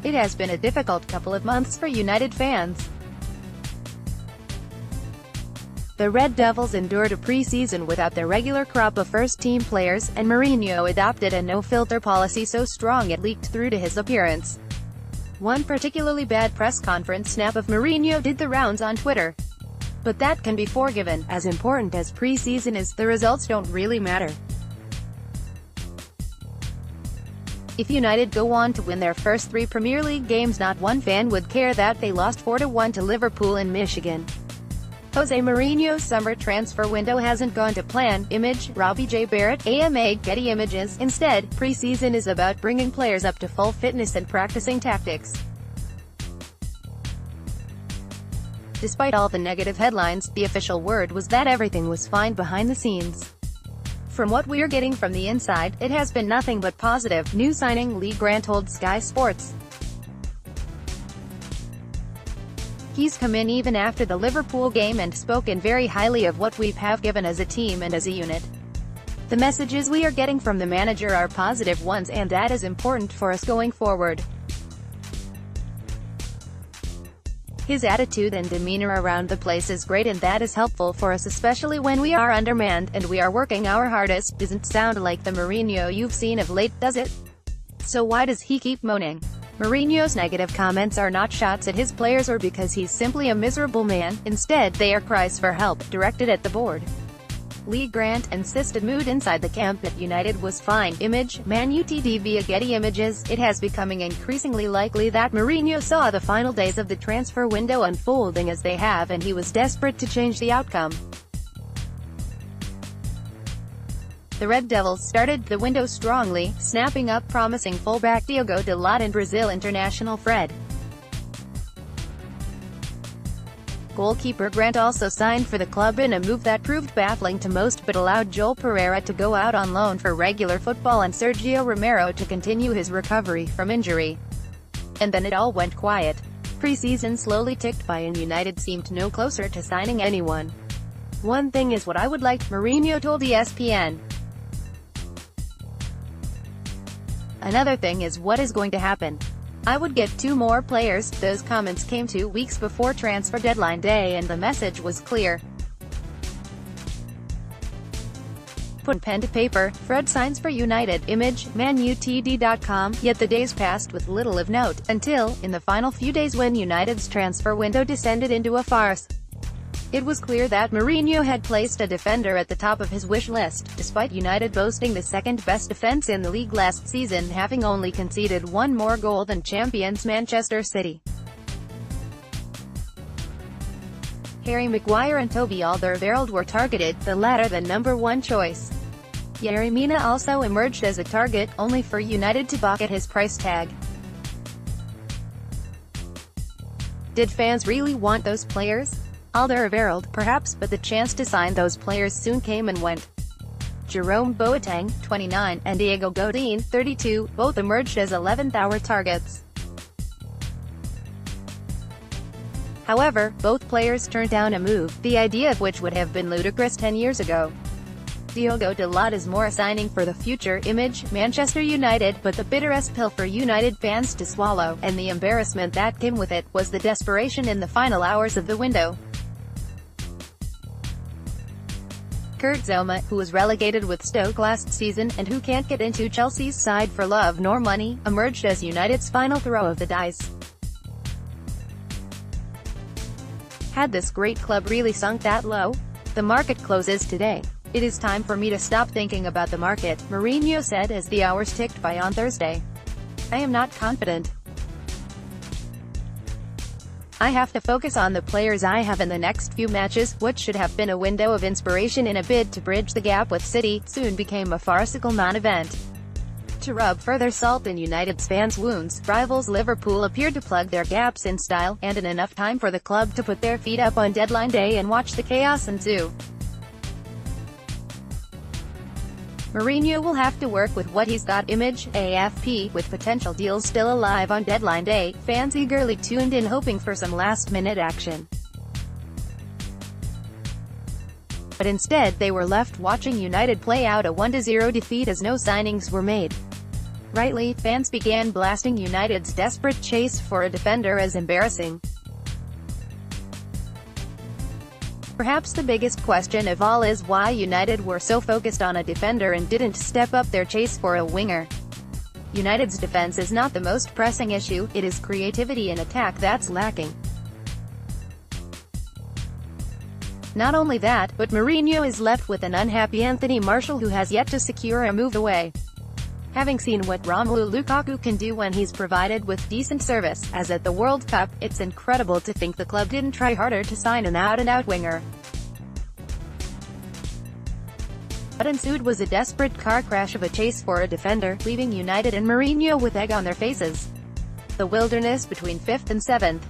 It has been a difficult couple of months for United fans. The Red Devils endured a pre-season without their regular crop of first-team players, and Mourinho adopted a no-filter policy so strong it leaked through to his appearance. One particularly bad press conference snap of Mourinho did the rounds on Twitter. But that can be forgiven. As important as pre-season is, the results don't really matter. If United go on to win their first 3 Premier League games, not one fan would care that they lost 4-1 to Liverpool in Michigan. Jose Mourinho's summer transfer window hasn't gone to plan. Image, Robbie J. Barrett, AMA, Getty Images. Instead, pre-season is about bringing players up to full fitness and practicing tactics. Despite all the negative headlines, the official word was that everything was fine behind the scenes. From what we're getting from the inside, it has been nothing but positive. New signing Lee Grant told Sky Sports. He's come in even after the Liverpool game and spoken very highly of what we have given as a team and as a unit. The messages we are getting from the manager are positive ones, and that is important for us going forward. His attitude and demeanor around the place is great, and that is helpful for us, especially when we are undermanned, and we are working our hardest. Doesn't sound like the Mourinho you've seen of late, does it? So why does he keep moaning? Mourinho's negative comments are not shots at his players or because he's simply a miserable man. Instead, they are cries for help, directed at the board. Lee Grant insisted mood inside the camp at United was fine. Image, Man Utd via Getty Images. It has becoming increasingly likely that Mourinho saw the final days of the transfer window unfolding as they have, and he was desperate to change the outcome. The Red Devils started the window strongly, snapping up promising fullback Diogo Dalot and Brazil international Fred. Goalkeeper Grant also signed for the club in a move that proved baffling to most but allowed Joel Pereira to go out on loan for regular football and Sergio Romero to continue his recovery from injury. And then it all went quiet. Pre-season slowly ticked by and United seemed no closer to signing anyone. "One thing is what I would like," Mourinho told ESPN. "Another thing is what is going to happen. I would get 2 more players." Those comments came 2 weeks before transfer deadline day, and the message was clear. Put pen to paper, Fred signs for United. Image, manutd.com. Yet the days passed with little of note, until, in the final few days when United's transfer window descended into a farce. It was clear that Mourinho had placed a defender at the top of his wish list, despite United boasting the second-best defense in the league last season, having only conceded 1 more goal than champions Manchester City. Harry Maguire and Toby Alderweireld were targeted, the latter the #1 choice. Yerry Mina also emerged as a target, only for United to balk at his price tag. Did fans really want those players? Alderweireld, perhaps, but the chance to sign those players soon came and went. Jerome Boateng, 29, and Diego Godin, 32, both emerged as 11th-hour targets. However, both players turned down a move, the idea of which would have been ludicrous 10 years ago. Diogo Dalot is more a signing for the future. Image, Manchester United, but the bitterest pill for United fans to swallow, and the embarrassment that came with it, was the desperation in the final hours of the window. Kurt Zouma, who was relegated with Stoke last season, and who can't get into Chelsea's side for love nor money, emerged as United's final throw of the dice. Had this great club really sunk that low? The market closes today. "It is time for me to stop thinking about the market," Mourinho said as the hours ticked by on Thursday. "I am not confident. I have to focus on the players I have in the next few matches." What should have been a window of inspiration in a bid to bridge the gap with City, soon became a farcical non-event. To rub further salt in United's fans' wounds, rivals Liverpool appeared to plug their gaps in style, and in enough time for the club to put their feet up on deadline day and watch the chaos ensue. Mourinho will have to work with what he's got. Image, AFP, with potential deals still alive on deadline day, fans eagerly tuned in hoping for some last-minute action. But instead they were left watching United play out a 1-0 defeat as no signings were made. Rightly, fans began blasting United's desperate chase for a defender as embarrassing. Perhaps the biggest question of all is why United were so focused on a defender and didn't step up their chase for a winger. United's defense is not the most pressing issue, it is creativity in attack that's lacking. Not only that, but Mourinho is left with an unhappy Anthony Martial who has yet to secure a move away. Having seen what Romelu Lukaku can do when he's provided with decent service, as at the World Cup, it's incredible to think the club didn't try harder to sign an out-and-out winger. What ensued was a desperate car crash of a chase for a defender, leaving United and Mourinho with egg on their faces. The wilderness between 5th and 7th,